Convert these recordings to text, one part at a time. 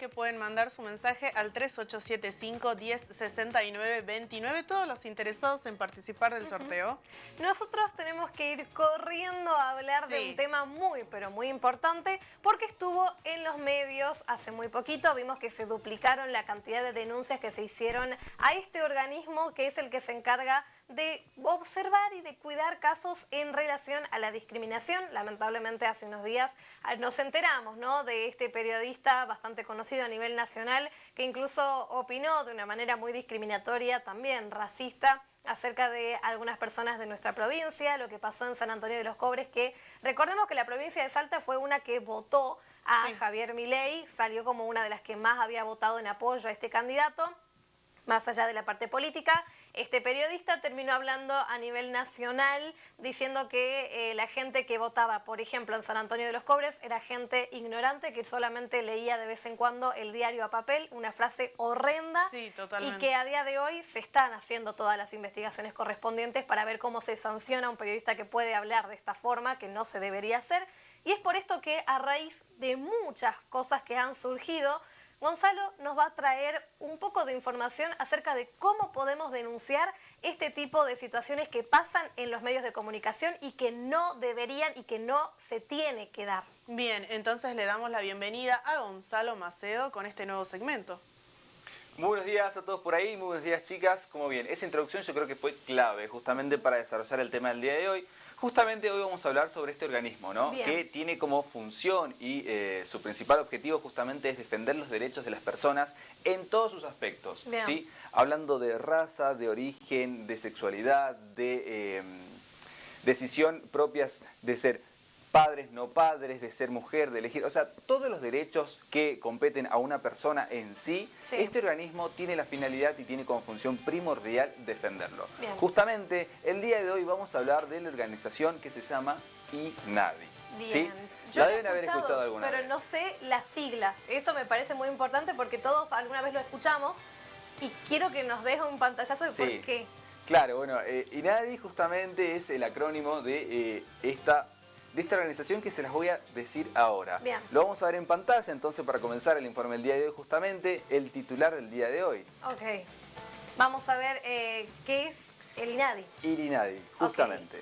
que pueden mandar su mensaje al 3875-1069-29, todos los interesados en participar del sorteo. Nosotros tenemos que ir corriendo a hablar de un tema muy, pero muy importante, porque estuvo en los medios hace muy poquito. Vimos que se duplicaron la cantidad de denuncias que se hicieron a este organismo que es el que se encarga de observar y de cuidar casos en relación a la discriminación. Lamentablemente hace unos días nos enteramos, ¿no?, de este periodista bastante conocido a nivel nacional que incluso opinó de una manera muy discriminatoria, también racista, acerca de algunas personas de nuestra provincia, lo que pasó en San Antonio de los Cobres, que recordemos que la provincia de Salta fue una que votó a Javier Milei, salió como una de las que más había votado en apoyo a este candidato. Más allá de la parte política, este periodista terminó hablando a nivel nacional diciendo que la gente que votaba, por ejemplo, en San Antonio de los Cobres, era gente ignorante que solamente leía de vez en cuando el diario a papel, una frase horrenda, y que a día de hoy se están haciendo todas las investigaciones correspondientes para ver cómo se sanciona a un periodista que puede hablar de esta forma, que no se debería hacer. Y es por esto que a raíz de muchas cosas que han surgido, Gonzalo nos va a traer un poco de información acerca de cómo podemos denunciar este tipo de situaciones que pasan en los medios de comunicación y que no deberían y que no se tiene que dar. Bien, entonces le damos la bienvenida a Gonzalo Macedo con este nuevo segmento. Muy buenos días a todos por ahí, muy buenos días chicas. Como bien, esa introducción yo creo que fue clave justamente para desarrollar el tema del día de hoy. Justamente hoy vamos a hablar sobre este organismo, ¿no?, que tiene como función y su principal objetivo justamente es defender los derechos de las personas en todos sus aspectos, ¿sí? Hablando de raza, de origen, de sexualidad, de decisión propias de ser padres, no padres, de ser mujer, de elegir, o sea, todos los derechos que competen a una persona en sí, este organismo tiene la finalidad y tiene como función primordial defenderlo. Justamente, el día de hoy vamos a hablar de la organización que se llama INADI. ¿Sí? La deben haber escuchado alguna vez. Pero no sé las siglas, eso me parece muy importante porque todos alguna vez lo escuchamos y quiero que nos deje un pantallazo de por qué. Claro, bueno, INADI justamente es el acrónimo de esta organización que se las voy a decir ahora. Lo vamos a ver en pantalla, entonces, para comenzar el informe del día de hoy, justamente el titular del día de hoy. Ok. Vamos a ver qué es el INADI. El INADI, justamente.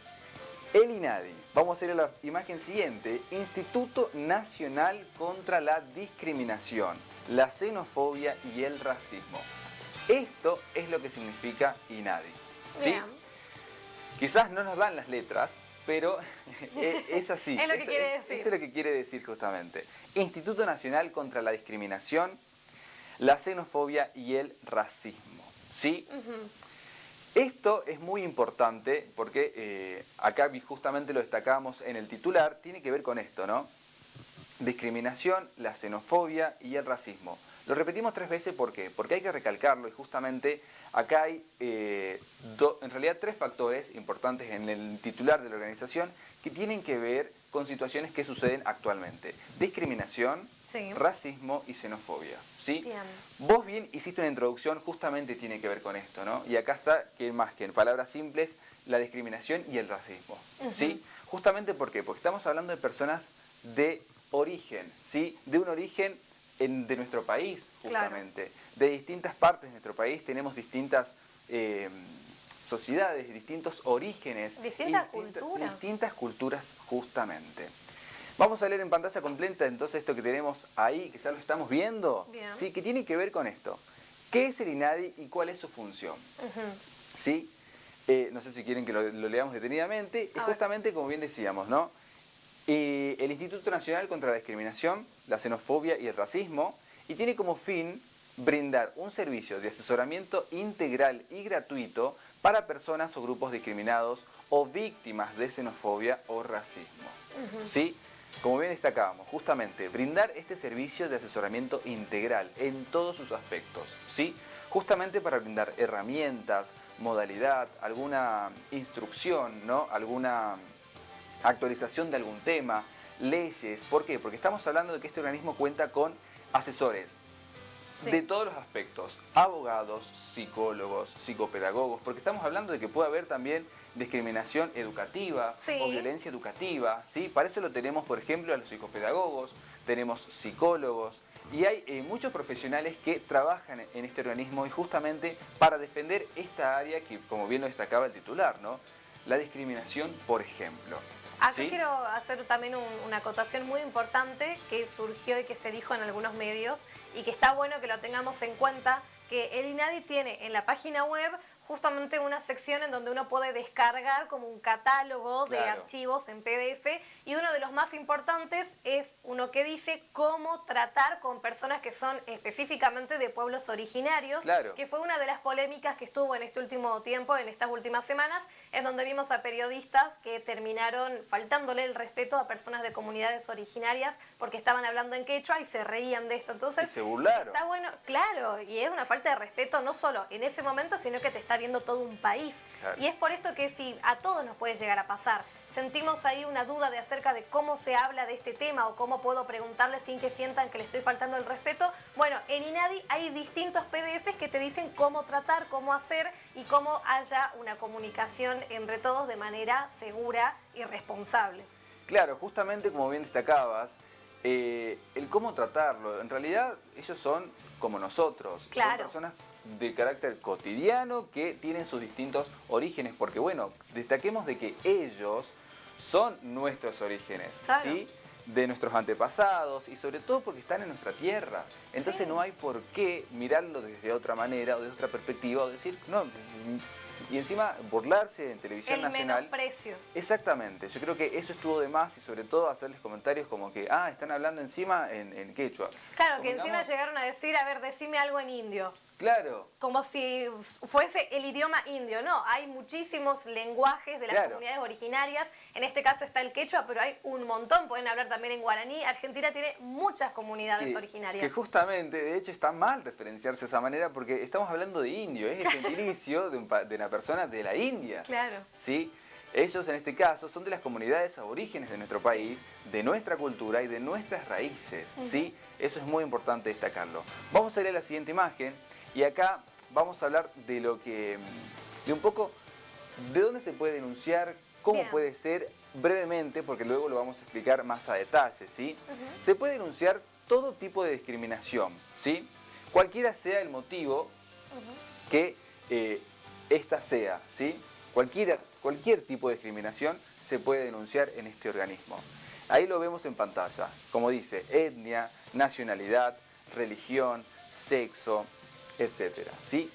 El INADI, vamos a ver la imagen siguiente: Instituto Nacional contra la Discriminación, la Xenofobia y el Racismo. Esto es lo que significa INADI. ¿Sí? Quizás no nos dan las letras, pero es así. Es lo que quiere decir. Esto es lo que quiere decir justamente. Instituto Nacional contra la Discriminación, la Xenofobia y el Racismo. ¿Sí? Esto es muy importante porque acá justamente lo destacamos en el titular, tiene que ver con esto, ¿no? Discriminación, la xenofobia y el racismo. Lo repetimos 3 veces, ¿por qué? Porque hay que recalcarlo y justamente acá hay en realidad 3 factores importantes en el titular de la organización que tienen que ver con situaciones que suceden actualmente. Discriminación, racismo y xenofobia. ¿Sí? Vos bien hiciste una introducción, justamente tiene que ver con esto, ¿no? Y acá está, que más que en palabras simples, la discriminación y el racismo. ¿Sí? Justamente ¿por qué? Porque estamos hablando de personas de origen, ¿sí? De un origen de nuestro país, justamente. De distintas partes de nuestro país tenemos distintas sociedades, distintos orígenes. Distintas culturas. Distintas culturas, justamente. Vamos a leer en pantalla completa entonces esto que tenemos ahí, que ya lo estamos viendo. Sí, que tiene que ver con esto. ¿Qué es el INADI y cuál es su función? ¿Sí? No sé si quieren que lo leamos detenidamente. Y justamente, como bien decíamos, ¿no? El Instituto Nacional contra la Discriminación, la Xenofobia y el Racismo, y tiene como fin brindar un servicio de asesoramiento integral y gratuito para personas o grupos discriminados o víctimas de xenofobia o racismo. ¿Sí? Como bien destacábamos, justamente brindar este servicio de asesoramiento integral en todos sus aspectos, ¿sí? Justamente para brindar herramientas, modalidad, alguna instrucción, ¿no? Alguna actualización de algún tema, leyes. ¿Por qué? Porque estamos hablando de que este organismo cuenta con asesores de todos los aspectos, abogados, psicólogos, psicopedagogos, porque estamos hablando de que puede haber también discriminación educativa o violencia educativa, ¿sí? Para eso lo tenemos, por ejemplo, a los psicopedagogos, tenemos psicólogos, Y hay muchos profesionales que trabajan en este organismo y justamente para defender esta área que, como bien lo destacaba el titular, ¿no? La discriminación, por ejemplo. Acá ¿Sí? quiero hacer también una acotación muy importante que surgió y que se dijo en algunos medios y que está bueno que lo tengamos en cuenta, que el INADI tiene en la página web justamente una sección en donde uno puede descargar como un catálogo de archivos en PDF, y uno de los más importantes es uno que dice cómo tratar con personas que son específicamente de pueblos originarios, que fue una de las polémicas que estuvo en este último tiempo, en estas últimas semanas, en donde vimos a periodistas que terminaron faltándole el respeto a personas de comunidades originarias porque estaban hablando en quechua y se reían de esto. Entonces, y se burlaron. Está bueno, claro, y es una falta de respeto no solo en ese momento, sino que te está viendo todo un país. Claro. Y es por esto que si a todos nos puede llegar a pasar, sentimos ahí una duda de acerca de cómo se habla de este tema o cómo puedo preguntarle sin que sientan que le estoy faltando el respeto, bueno, en INADI hay distintos PDFs que te dicen cómo tratar, cómo hacer y cómo haya una comunicación entre todos de manera segura y responsable. Claro, justamente como bien destacabas, el cómo tratarlo. En realidad ellos son como nosotros, son personas de carácter cotidiano que tienen sus distintos orígenes, porque bueno, destaquemos de que ellos son nuestros orígenes, ¿sí? De nuestros antepasados y sobre todo porque están en nuestra tierra. Entonces no hay por qué mirarlo desde otra manera o desde otra perspectiva o decir, no, y encima burlarse en televisión nacional. El menosprecio. Exactamente, yo creo que eso estuvo de más y sobre todo hacerles comentarios como que, están hablando encima en quechua. Claro, que encima llegaron a decir, a ver, decime algo en indio. Claro. Como si fuese el idioma indio. No, hay muchísimos lenguajes de las comunidades originarias. En este caso está el quechua, pero hay un montón. Pueden hablar también en guaraní. Argentina tiene muchas comunidades originarias. Que justamente, de hecho, está mal referenciarse de esa manera porque estamos hablando de indio. Es el gentilicio de una persona de la India. Claro. ¿Sí? Ellos, en este caso, son de las comunidades aborígenes de nuestro país, de nuestra cultura y de nuestras raíces. ¿Sí? Eso es muy importante destacarlo. Vamos a ir a la siguiente imagen. Y acá vamos a hablar de de un poco de dónde se puede denunciar, cómo puede ser brevemente, porque luego lo vamos a explicar más a detalle, ¿sí? Se puede denunciar todo tipo de discriminación, ¿sí? Cualquiera sea el motivo que esta sea, ¿sí? Cualquier tipo de discriminación se puede denunciar en este organismo. Ahí lo vemos en pantalla, como dice, etnia, nacionalidad, religión, sexo, etcétera, ¿sí?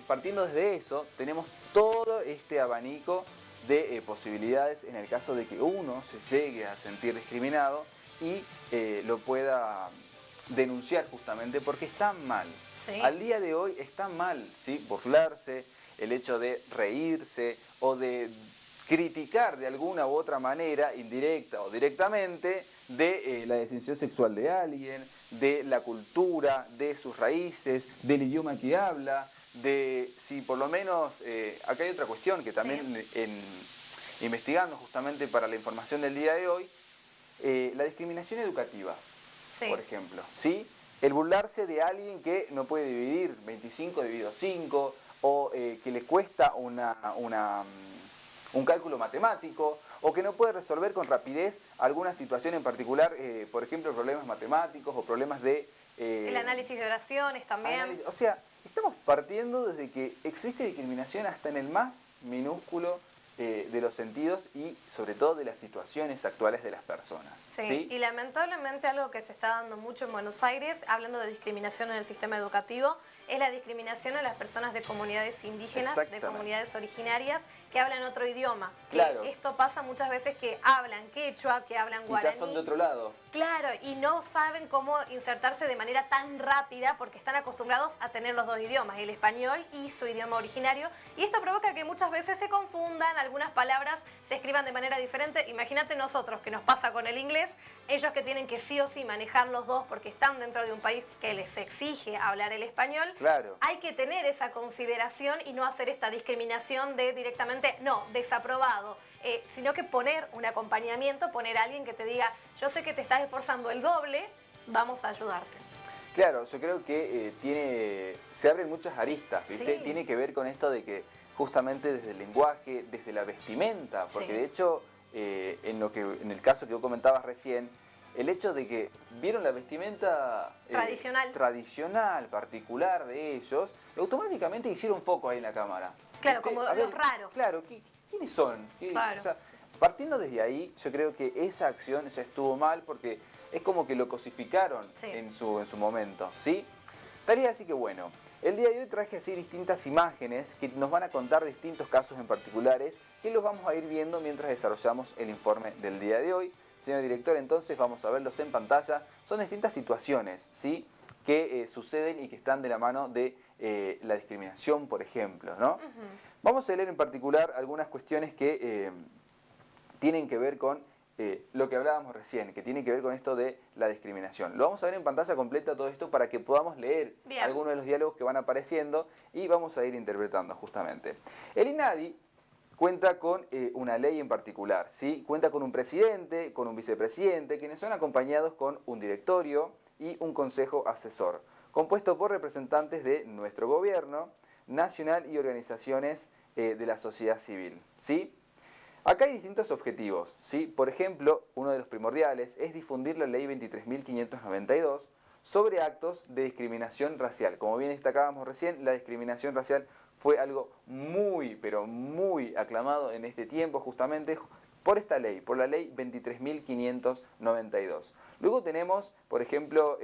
Partiendo desde eso, tenemos todo este abanico de posibilidades en el caso de que uno se llegue a sentir discriminado y lo pueda denunciar justamente porque está mal. Al día de hoy está mal, ¿sí? Burlarse, el hecho de reírse o de criticar de alguna u otra manera, indirecta o directamente, de la decisión sexual de alguien, de la cultura, de sus raíces, del idioma que habla, de si por lo menos, acá hay otra cuestión que también investigando justamente para la información del día de hoy, la discriminación educativa, por ejemplo, ¿sí? El burlarse de alguien que no puede dividir 25 dividido 5 o que le cuesta un cálculo matemático, o que no puede resolver con rapidez alguna situación en particular, por ejemplo, problemas matemáticos o problemas de... el análisis de oraciones también. O sea, estamos partiendo desde que existe discriminación hasta en el más minúsculo de los sentidos y sobre todo de las situaciones actuales de las personas. Sí, y lamentablemente algo que se está dando mucho en Buenos Aires, hablando de discriminación en el sistema educativo, es la discriminación a las personas de comunidades indígenas, de comunidades originarias que hablan otro idioma. Claro. Esto pasa muchas veces que hablan quechua, que hablan guaraní. Quizás son de otro lado. Claro, y no saben cómo insertarse de manera tan rápida porque están acostumbrados a tener los dos idiomas, el español y su idioma originario. Y esto provoca que muchas veces se confundan, algunas palabras se escriban de manera diferente. Imagínate nosotros, que nos pasa con el inglés, ellos que tienen que sí o sí manejar los dos porque están dentro de un país que les exige hablar el español. Claro. Hay que tener esa consideración y no hacer esta discriminación de directamente, no, desaprobado. Sino que poner un acompañamiento, poner a alguien que te diga, yo sé que te estás esforzando el doble, vamos a ayudarte. Claro, yo creo que se abren muchas aristas, ¿viste? Sí. Tiene que ver con esto de que justamente desde el lenguaje, desde la vestimenta, porque de hecho, en el caso que vos comentabas recién, el hecho de que vieron la vestimenta tradicional, particular de ellos, y automáticamente hicieron foco ahí en la cámara. Claro, como los raros. Claro, ¿quiénes son? Claro. O sea, partiendo desde ahí, yo creo que esa acción ya estuvo mal porque es como que lo cosificaron en su momento, ¿sí? Tarea así que bueno, el día de hoy traje así distintas imágenes que nos van a contar distintos casos en particulares que los vamos a ir viendo mientras desarrollamos el informe del día de hoy. Señor director, entonces vamos a verlos en pantalla. Son distintas situaciones, ¿sí?, que suceden y que están de la mano de la discriminación, por ejemplo, ¿no? Vamos a leer en particular algunas cuestiones que tienen que ver con lo que hablábamos recién, que tiene que ver con esto de la discriminación. Lo vamos a ver en pantalla completa todo esto para que podamos leer algunos de los diálogos que van apareciendo y vamos a ir interpretando justamente. El INADI cuenta con una ley en particular, ¿sí? Cuenta con un presidente, con un vicepresidente, quienes son acompañados con un directorio y un consejo asesor, compuesto por representantes de nuestro gobierno nacional y organizaciones de la sociedad civil, ¿sí? Acá hay distintos objetivos, ¿sí? Por ejemplo, uno de los primordiales es difundir la ley 23.592 sobre actos de discriminación racial. Como bien destacábamos recién, la discriminación racial fue algo muy, pero muy aclamado en este tiempo justamente por esta ley, por la ley 23.592. Luego tenemos, por ejemplo,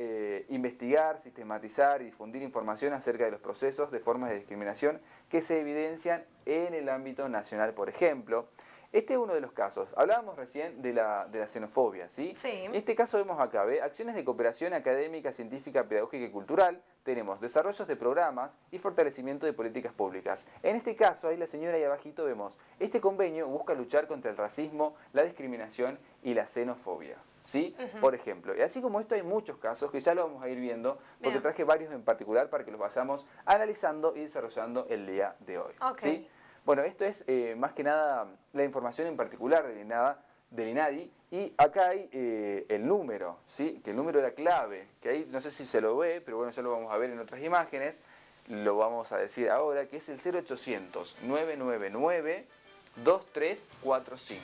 investigar, sistematizar y difundir información acerca de los procesos de formas de discriminación que se evidencian en el ámbito nacional, por ejemplo. Este es uno de los casos. Hablábamos recién de la xenofobia, ¿sí? Sí. En este caso vemos acá, ¿ve? Acciones de cooperación académica, científica, pedagógica y cultural. Tenemos desarrollos de programas y fortalecimiento de políticas públicas. En este caso, ahí la señora ahí abajito vemos, este convenio busca luchar contra el racismo, la discriminación y la xenofobia, ¿sí? Por ejemplo. Y así como esto hay muchos casos que ya lo vamos a ir viendo, porque traje varios en particular para que los vayamos analizando y desarrollando el día de hoy, ¿sí? Bueno, esto es más que nada la información en particular del INADI, y acá hay el número, ¿sí? Que el número era clave, que ahí no sé si se lo ve, pero bueno, ya lo vamos a ver en otras imágenes, lo vamos a decir ahora, que es el 0800-999-2345.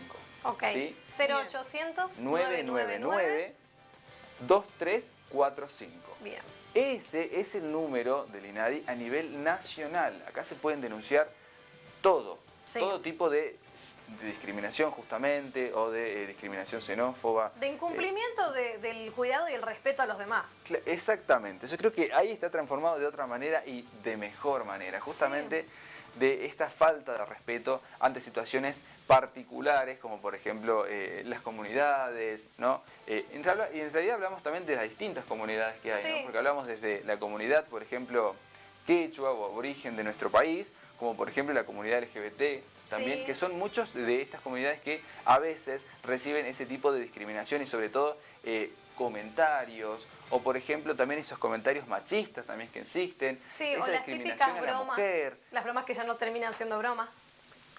Ok, ¿sí? 0800-999-2345. Bien. Ese es el número del INADI a nivel nacional. Acá se pueden denunciar todo tipo de discriminación justamente, o de discriminación xenófoba. De incumplimiento del cuidado y el respeto a los demás. Exactamente, yo creo que ahí está transformado de otra manera y de mejor manera, justamente de esta falta de respeto ante situaciones particulares, como por ejemplo las comunidades, ¿no? Y en realidad hablamos también de las distintas comunidades que hay, ¿no? Porque hablamos desde la comunidad, por ejemplo, quechua o aborigen de nuestro país, como por ejemplo la comunidad LGBT también, que son muchos de estas comunidades que a veces reciben ese tipo de discriminación y sobre todo comentarios, o por ejemplo también esos comentarios machistas también que existen, esa o las típicas bromas, las bromas que ya no terminan siendo bromas.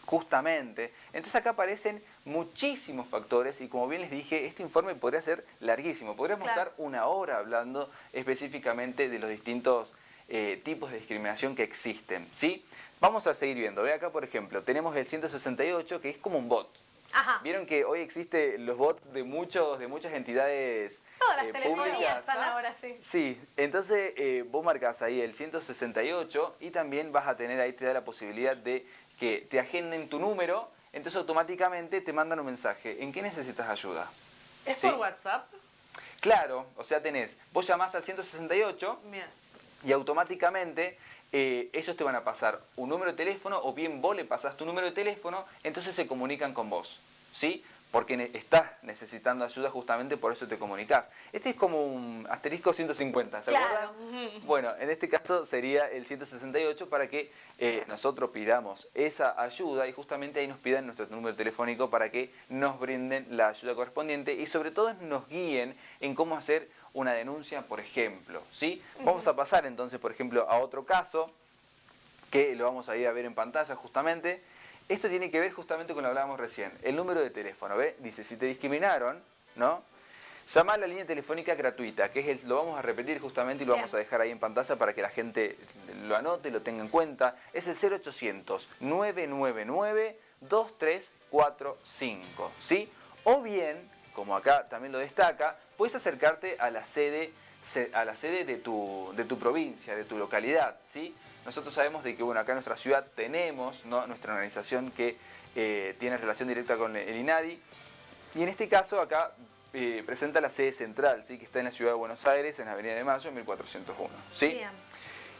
Justamente. Entonces acá aparecen muchísimos factores y como bien les dije, este informe podría ser larguísimo, podríamos estar una hora hablando específicamente de los distintos tipos de discriminación que existen, ¿sí? Vamos a seguir viendo. Ve acá, por ejemplo, tenemos el 168, que es como un bot. Vieron que hoy existen los bots de muchas entidades todas las telefonías están ahora, Sí, entonces vos marcás ahí el 168 y también vas a tener ahí, te da la posibilidad de que te agenden tu número, entonces automáticamente te mandan un mensaje. ¿En qué necesitas ayuda? ¿Es por WhatsApp? Claro, o sea, vos llamás al 168 y automáticamente ellos te van a pasar un número de teléfono, o bien vos le pasás tu número de teléfono, entonces se comunican con vos, ¿sí? Porque estás necesitando ayuda, justamente por eso te comunicás. Este es como un asterisco 150, ¿se acuerdan? Bueno, en este caso sería el 168 para que nosotros pidamos esa ayuda y justamente ahí nos pidan nuestro número telefónico para que nos brinden la ayuda correspondiente y sobre todo nos guíen en cómo hacer una denuncia, por ejemplo, ¿sí? Vamos a pasar entonces, por ejemplo, a otro caso que lo vamos a ir a ver en pantalla justamente. Esto tiene que ver justamente con lo que hablábamos recién, el número de teléfono, ¿ve? Dice, si te discriminaron, ¿no? Llama a la línea telefónica gratuita, que es lo vamos a repetir justamente y lo vamos a dejar ahí en pantalla para que la gente lo anote, lo tenga en cuenta. Es el 0800-999-2345, ¿sí? O bien, como acá también lo destaca, puedes acercarte a la sede de tu provincia, de tu localidad, ¿sí? Nosotros sabemos de que, bueno, acá en nuestra ciudad tenemos, ¿no?, nuestra organización que tiene relación directa con el INADI, y en este caso acá presenta la sede central, ¿sí?, que está en la ciudad de Buenos Aires, en la Avenida de Mayo, 1401, ¿sí?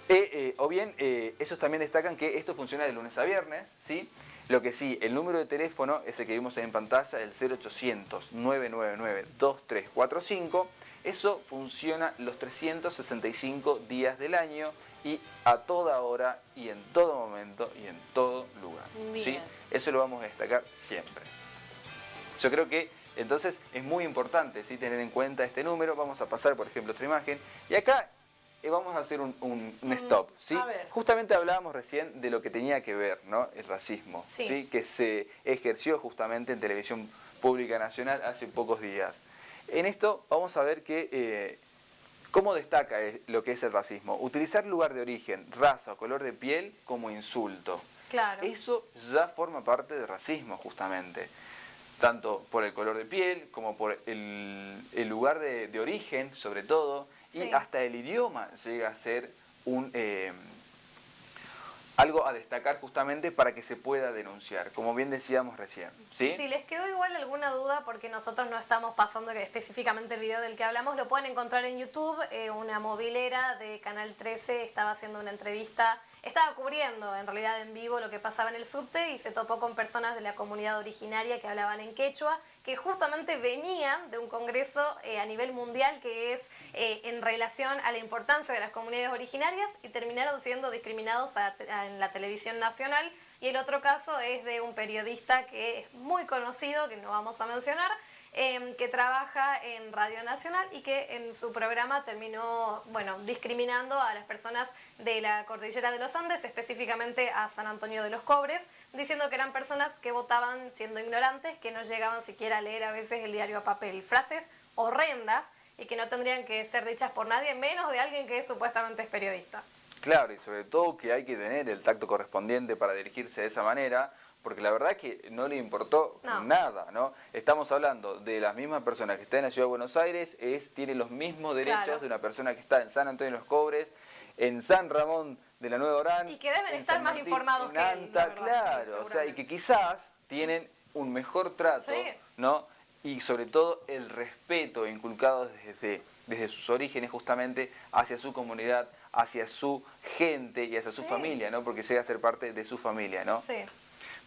Bien. O bien, ellos también destacan que esto funciona de lunes a viernes, ¿sí? Lo que sí, el número de teléfono, ese que vimos ahí en pantalla, el 0800-999-2345, eso funciona los 365 días del año y a toda hora y en todo momento y en todo lugar, ¿sí? Eso lo vamos a destacar siempre. Yo creo que entonces es muy importante, ¿sí?, tener en cuenta este número. Vamos a pasar, por ejemplo, otra imagen. Y acá vamos a hacer un stop, ¿sí? Justamente hablábamos recién de lo que tenía que ver, ¿no?, el racismo, ¿sí?, que se ejerció justamente en Televisión Pública Nacional hace pocos días. En esto vamos a ver que cómo destaca lo que es el racismo. Utilizar lugar de origen, raza o color de piel como insulto. Claro. Eso ya forma parte del racismo, justamente. Tanto por el color de piel, como por el lugar de origen, sobre todo, y hasta el idioma llega a ser algo a destacar justamente para que se pueda denunciar, como bien decíamos recién, ¿sí? Si les quedó igual alguna duda, porque nosotros no estamos pasando específicamente el video del que hablamos, lo pueden encontrar en YouTube. Una movilera de Canal 13 estaba haciendo una entrevista, estaba cubriendo en realidad en vivo lo que pasaba en el subte y se topó con personas de la comunidad originaria que hablaban en quechua, que justamente venían de un congreso a nivel mundial que es en relación a la importancia de las comunidades originarias, y terminaron siendo discriminados en la televisión nacional. Y el otro caso es de un periodista que es muy conocido, que no vamos a mencionar, que trabaja en Radio Nacional y que en su programa terminó, bueno, discriminando a las personas de la cordillera de los Andes, específicamente a San Antonio de los Cobres, diciendo que eran personas que votaban siendo ignorantes, que no llegaban siquiera a leer a veces el diario a papel. Frases horrendas y que no tendrían que ser dichas por nadie, menos de alguien que supuestamente es periodista. Claro, y sobre todo que hay que tener el tacto correspondiente para dirigirse de esa manera, porque la verdad que no le importó nada, ¿no? Estamos hablando de las mismas personas que está en la Ciudad de Buenos Aires, tiene los mismos derechos de una persona que está en San Antonio de los Cobres, en San Ramón de la Nueva Orán, y que deben estar más informados que él, claro, o sea, y que quizás tienen un mejor trato, ¿no? Y sobre todo el respeto inculcado desde sus orígenes justamente hacia su comunidad, hacia su gente y hacia su familia, ¿no? Porque llega a ser parte de su familia, ¿no? Sí.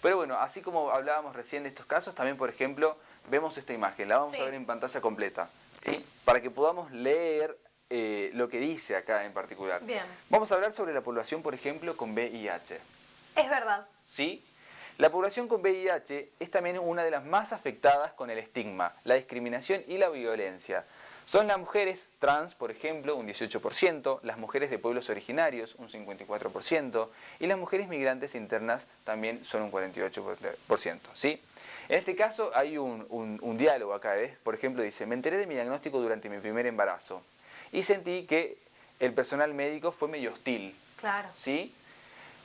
Pero bueno, así como hablábamos recién de estos casos, también, por ejemplo, vemos esta imagen, la vamos a ver en pantalla completa, ¿sí? Para que podamos leer lo que dice acá en particular. Bien. Vamos a hablar sobre la población, por ejemplo, con VIH. Es verdad. ¿Sí? La población con VIH es también una de las más afectadas con el estigma, la discriminación y la violencia. Son las mujeres trans, por ejemplo, un 18%, las mujeres de pueblos originarios, un 54%, y las mujeres migrantes internas también son un 48%, ¿sí? En este caso hay un diálogo acá, ¿ves? Por ejemplo, dice, me enteré de mi diagnóstico durante mi primer embarazo y sentí que el personal médico fue medio hostil, claro, ¿sí?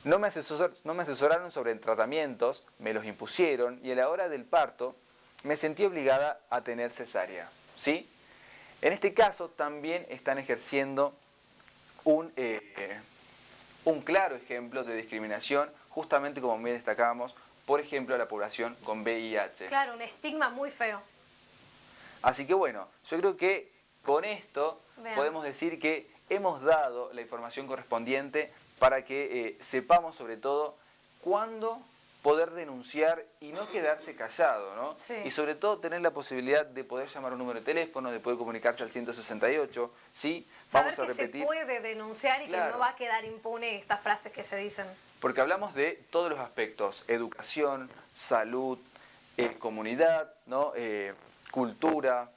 No me asesoraron sobre tratamientos, me los impusieron y a la hora del parto me sentí obligada a tener cesárea, ¿sí? En este caso también están ejerciendo un claro ejemplo de discriminación, justamente como bien destacábamos, por ejemplo, a la población con VIH. Claro, un estigma muy feo. Así que bueno, yo creo que con esto podemos decir que hemos dado la información correspondiente para que sepamos sobre todo cuándo poder denunciar y no quedarse callado, ¿no? Sí. Y sobre todo tener la posibilidad de poder llamar a un número de teléfono, de poder comunicarse al 168, ¿sí? Vamos a repetir. Se puede denunciar y que no va a quedar impune estas frases que se dicen. Porque hablamos de todos los aspectos, educación, salud, comunidad, ¿no? Cultura,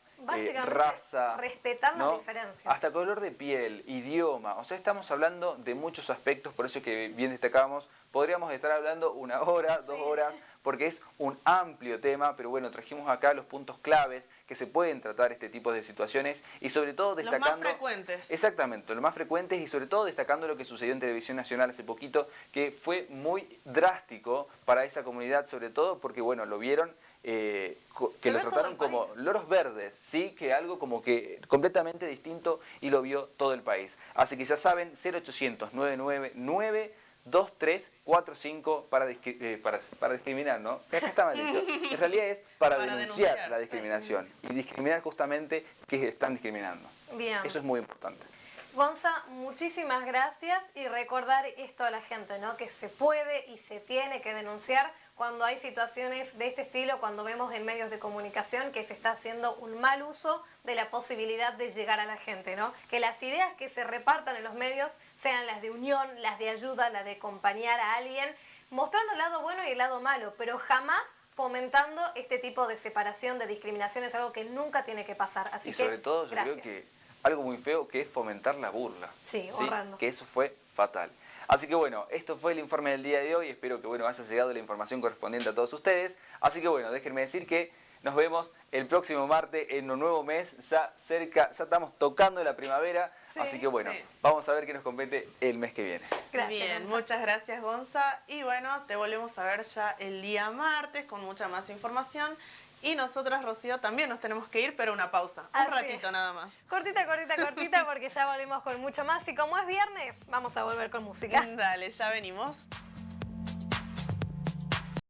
raza, respetar ¿no? las diferencias. Hasta color de piel, idioma, o sea, estamos hablando de muchos aspectos, por eso que bien destacábamos, podríamos estar hablando 1 hora, 2 horas, porque es un amplio tema, pero bueno, trajimos acá los puntos claves que se pueden tratar este tipo de situaciones y sobre todo destacando... Los más frecuentes. Exactamente, los más frecuentes y sobre todo destacando lo que sucedió en Televisión Nacional hace poquito, que fue muy drástico para esa comunidad, sobre todo porque, bueno, lo vieron que lo trataron como loros verdes, ¿sí? Que algo como que completamente distinto y lo vio todo el país. Así que ya saben, 0800 999 2345 para discriminar, ¿no? Acá está mal dicho. En realidad es para denunciar la discriminación y discriminar justamente que están discriminando. Bien. Eso es muy importante. Gonza, muchísimas gracias y recordar esto a la gente, ¿no? Que se puede y se tiene que denunciar cuando hay situaciones de este estilo, cuando vemos en medios de comunicación que se está haciendo un mal uso de la posibilidad de llegar a la gente, ¿no? Que las ideas que se repartan en los medios sean las de unión, las de ayuda, las de acompañar a alguien, mostrando el lado bueno y el lado malo, pero jamás fomentando este tipo de separación, de discriminación, es algo que nunca tiene que pasar. Así que, sobre todo yo creo que algo muy feo que es fomentar la burla. Sí, honrando. Que eso fue fatal. Así que bueno, esto fue el informe del día de hoy. Espero que haya llegado la información correspondiente a todos ustedes. Así que bueno, déjenme decir que nos vemos el próximo martes en un nuevo mes, ya cerca, ya estamos tocando la primavera. Sí, así que bueno, vamos a ver qué nos compete el mes que viene. Gracias, bien, Gonza. Muchas gracias, Gonza. Y bueno, te volvemos a ver ya el día martes con mucha más información. Y nosotras, Rocío, también nos tenemos que ir, pero una pausa. Un ratito nada más. Cortita, porque ya volvemos con mucho más. Y como es viernes, vamos a volver con música. Dale, ya venimos.